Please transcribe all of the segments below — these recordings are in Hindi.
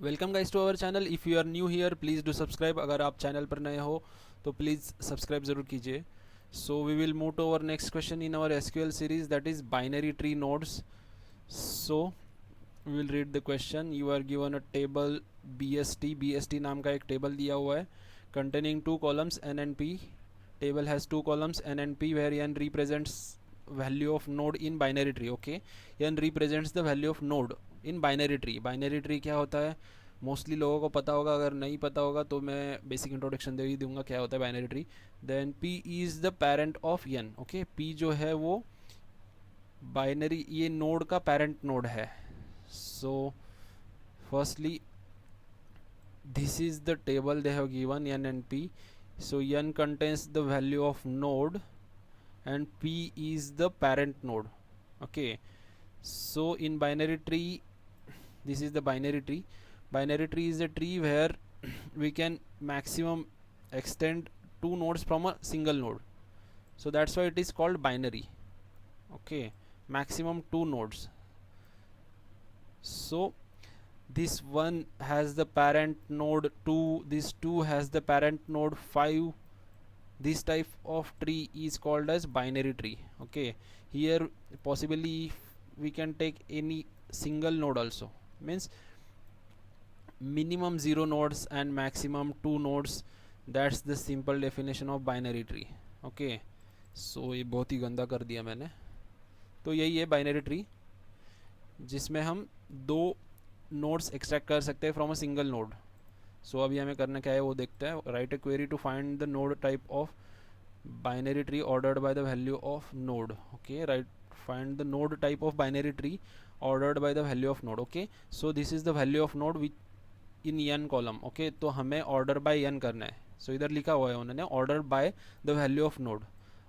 Welcome guys to our channel. If you are new here please do subscribe. अगर आप चैनल पर नए हो तो प्लीज़ सब्सक्राइब ज़रूर कीजिए। So we will move to our next question in our SQL series, that is binary tree nodes. So we will read the question. You are given a table BST नाम का एक टेबल दिया हुआ है containing two columns N and P. Table has two columns N and P where N represents value of node in binary tree. Okay, N represents the value of node in binary tree. Binary tree क्या होता है मोस्टली लोगों को पता होगा, अगर नहीं पता होगा तो मैं बेसिक इंट्रोडक्शन दे ही दूंगा क्या होता है binary tree. Then P is the parent of N. Okay, P जो है वो बाइनरी ये नोड का पेरेंट नोड है. So firstly this is the table they have given N and P. So N contains the value of node and P is the parent node. Okay, so in binary tree, this is the binary tree. Binary tree is a tree where we can maximum extend two nodes from a single node, so that's why it is called binary. Okay, maximum two nodes. So this one has the parent node 2, this 2 has the parent node 5. This type of tree is called as binary tree. Okay, here possibly we can take any single node also, means minimum 0 nodes and maximum 2 nodes. That's the simple definition of binary tree. Okay, so ये बहुत ही गंदा कर दिया मैंने. तो यही है बाइनरी ट्री जिसमें हम दो नोड्स एक्सट्रैक्ट कर सकते हैं from a single node. So अभी हमें करना क्या है वो देखते हैं. Write a query to find the node type of binary tree ordered by the value of node. Okay, right, find the node type of binary tree ordered by the value of node. Okay, so this is the value of node which in n column. Okay, तो हमें ऑर्डर बाय n करना है. सो इधर लिखा हुआ है उन्होंने order by the value of node,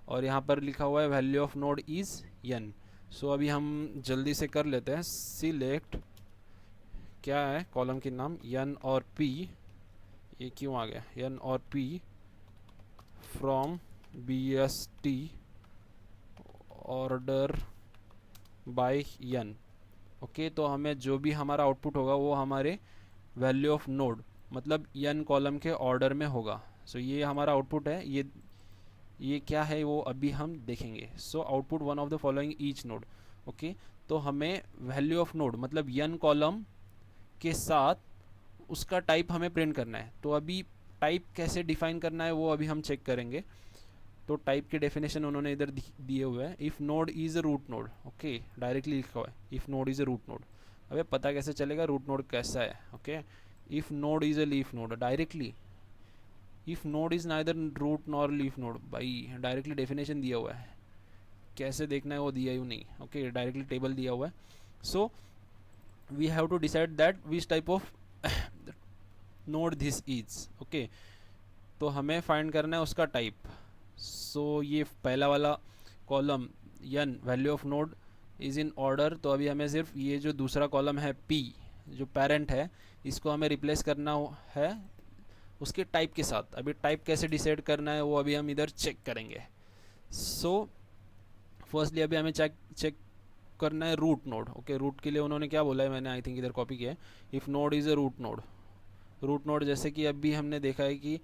और यहाँ पर लिखा हुआ है value of node is n. सो अभी हम जल्दी से कर लेते हैं. सिलेक्ट क्या है कॉलम के नाम n और p. ये क्यों आ गया n और p from BST order by n. Okay, तो हमें जो भी हमारा आउटपुट होगा वो हमारे वैल्यू ऑफ नोड मतलब n कॉलम के ऑर्डर में होगा. सो ये हमारा आउटपुट है. ये क्या है वो अभी हम देखेंगे. So output one of the following each node. Okay, तो हमें वैल्यू ऑफ नोड मतलब n कॉलम के साथ उसका टाइप हमें प्रिंट करना है. तो अभी टाइप कैसे डिफाइन करना है वो अभी हम चेक करेंगे. तो टाइप के डेफिनेशन उन्होंने इधर दिए हुए हैं. If node is a root node. Okay, directly लिखा हुआ है if node is a root node. अबे पता कैसे चलेगा रूट नोड कैसा है. Okay, if node is a leaf node directly. If node is neither root nor leaf node. भाई डायरेक्टली डेफिनेशन दिया हुआ है, कैसे देखना है वो दिया ही नहीं. ओके, डायरेक्टली टेबल दिया हुआ है. So we have to decide that which type of node this is. Okay, तो हमें फाइंड करना है उसका टाइप. सो ये पहला वाला column n value of node is in order. तो अभी हमें सिर्फ ये जो दूसरा कॉलम है p जो पेरेंट है इसको हमें रिप्लेस करना है उसके टाइप के साथ. अभी टाइप कैसे डिसाइड करना है वो अभी हम इधर चेक करेंगे. सो फर्स्टली अभी हमें चेक करना है रूट नोड. ओके, रूट के लिए उन्होंने क्या बोला है मैंने आई थिंक इधर कॉपी किया है. If node is a root node. Root node जैसे कि अभी हमने देखा है कि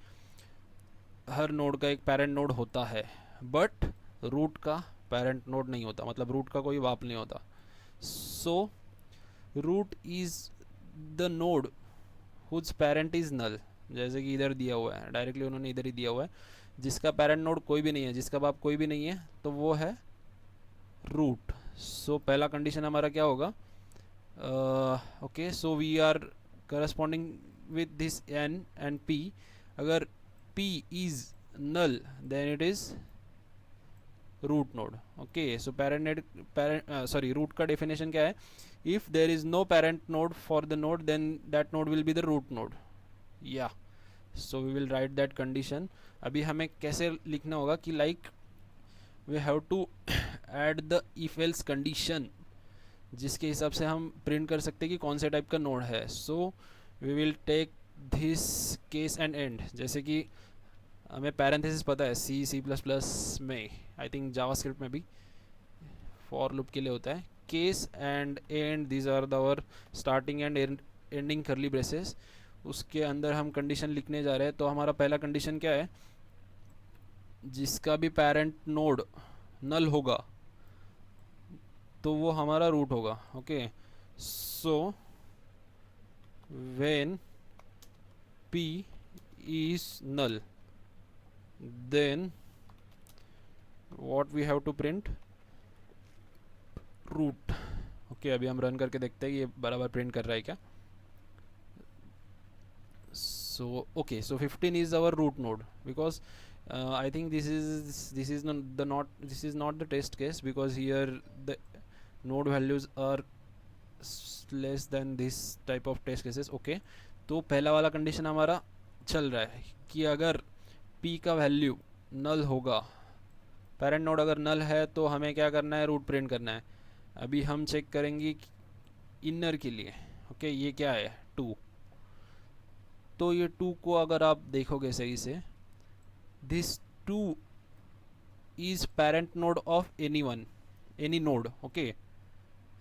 हर नोड का एक पेरेंट नोड होता है, बट रूट का पेरेंट नोड नहीं होता, मतलब रूट का कोई बाप नहीं होता. So root is the node whose parent is null. जैसे कि इधर दिया हुआ है, डायरेक्टली उन्होंने इधर ही दिया हुआ है जिसका पेरेंट नोड कोई भी नहीं है, जिसका बाप कोई भी नहीं है, तो वो है रूट. सो पहला कंडीशन हमारा क्या होगा. Okay, so we are corresponding with this n and p. अगर p is null then it is root node. Okay, so sorry root का डेफिनेशन क्या है. If there is no parent node for the node then that node will be the root node. या so we will write that condition. अभी हमें कैसे लिखना होगा कि like we have to add the if else condition जिसके हिसाब से हम प्रिंट कर सकते हैं कि कौन से टाइप का नोड है. So we will take this case and end. जैसे कि हमें पैरेंथेसिस पता है C++ में, आई थिंक जावास्क्रिप्ट में भी फॉर लूप के लिए होता है. Case and end, these are the our starting and ending curly braces, उसके अंदर हम कंडीशन लिखने जा रहे हैं। तो हमारा पहला कंडीशन क्या है, जिसका भी पेरेंट नोड नल होगा तो वो हमारा रूट होगा। Okay, so when p is null then what we have to print root। Okay, अभी हम रन करके देखते हैं ये बराबर प्रिंट कर रहा है क्या। So okay, so 15 is our root node because I think this is not the test case because here the node values are less than this type of test cases। Okay, तो पहला वाला कंडीशन हमारा चल रहा है कि अगर p का वैल्यू नल होगा, पेरेंट नोड अगर नल है तो हमें क्या करना है, रूट प्रिंट करना है। अभी हम चेक करेंगे इनर के लिए। ओके, ये क्या है 2, तो ये 2 को अगर आप देखोगे सही से, this 2 is parent node of any node. Okay,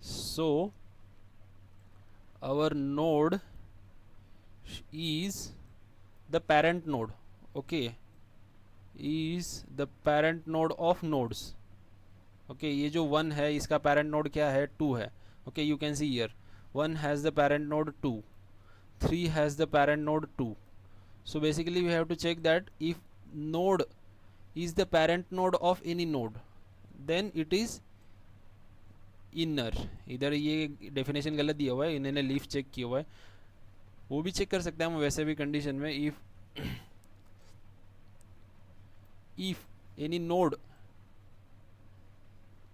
so our node is the parent node। okay, is the parent node of nodes। okay, ये जो 1 है इसका parent node क्या है, 2 है। okay, you can see here 1 has the parent node 2, 3 has the parent node 2। so basically we have to check that if node is the parent node of any node then it is inner. इधर ये डेफिनेशन गलत दिया हुआ है, इन्होंने लीफ चेक किया हुआ है, वो भी चेक कर सकते हैं हम वैसे भी कंडीशन में। If any node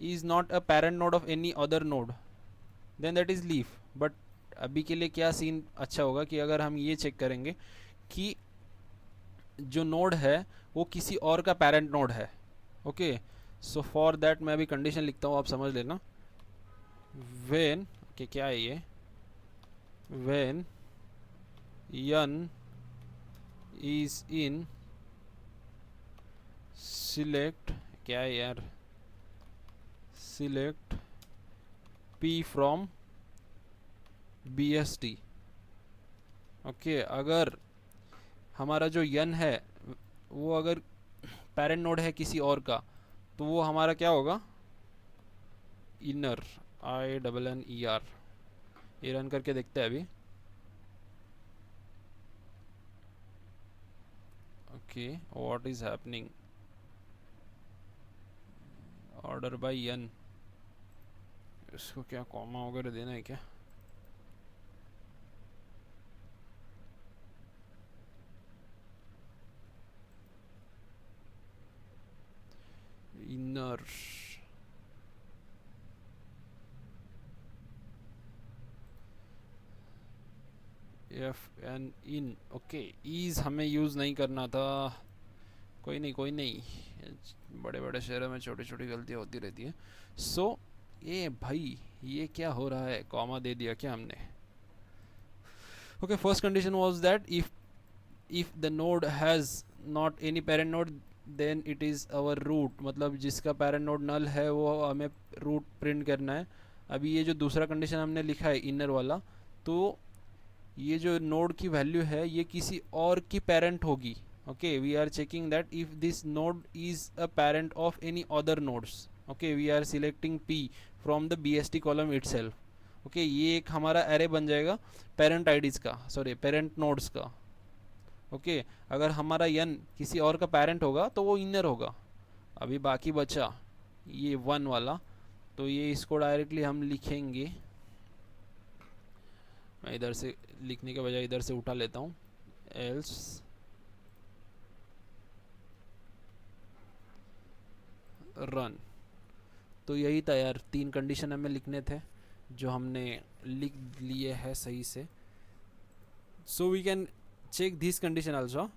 is not a parent node of any other node then that is leaf. But अभी के लिए क्या सीन अच्छा होगा कि अगर हम ये चेक करेंगे कि जो नोड है वो किसी और का पेरेंट नोड है। ओके, सो फॉर दैट मैं अभी कंडीशन लिखता हूँ, आप समझ लेना। when okay, क्या है ये, when n is in select क्या है यार, select p from bst। Okay, अगर हमारा जो n है वो अगर पेरेंट नोड है किसी और का तो वो हमारा क्या होगा, इनर, INNER। ये रन करके देखते हैं अभी। Okay, what is happening, order by n, इसको क्या कॉमा वगैरह देना है क्या। इनर, एफ एन इन। ओके, ईज हमें यूज़ नहीं करना था, कोई नहीं, बड़े बड़े शहरों में छोटी छोटी गलतियाँ होती रहती है। सो ये भाई ये क्या हो रहा है, कॉमा दे दिया क्या हमने। Okay, first condition was that if the node has not any parent node then it is our root, मतलब जिसका पेरेंट नोड नल है वो हमें रूट प्रिंट करना है। अभी ये जो दूसरा कंडीशन हमने लिखा है इनर वाला, तो ये जो नोड की वैल्यू है ये किसी और की पेरेंट होगी। Okay, we are checking that if this node is a parent of any other nodes. Okay, we are selecting p from the BST column itself. Okay, ये एक हमारा एरे बन जाएगा पेरेंट आईडीज का, सॉरी पेरेंट नोड्स का। ओके, अगर हमारा n किसी और का पेरेंट होगा तो वो इनर होगा। अभी बाकी बचा ये 1 वाला, तो ये इसको डायरेक्टली हम लिखेंगे, मैं इधर से लिखने के बजाय इधर से उठा लेता हूँ, एल्स रन। तो यही था यार, 3 कंडीशन हमें लिखने थे जो हमने लिख लिए है सही से। So we can check this condition also.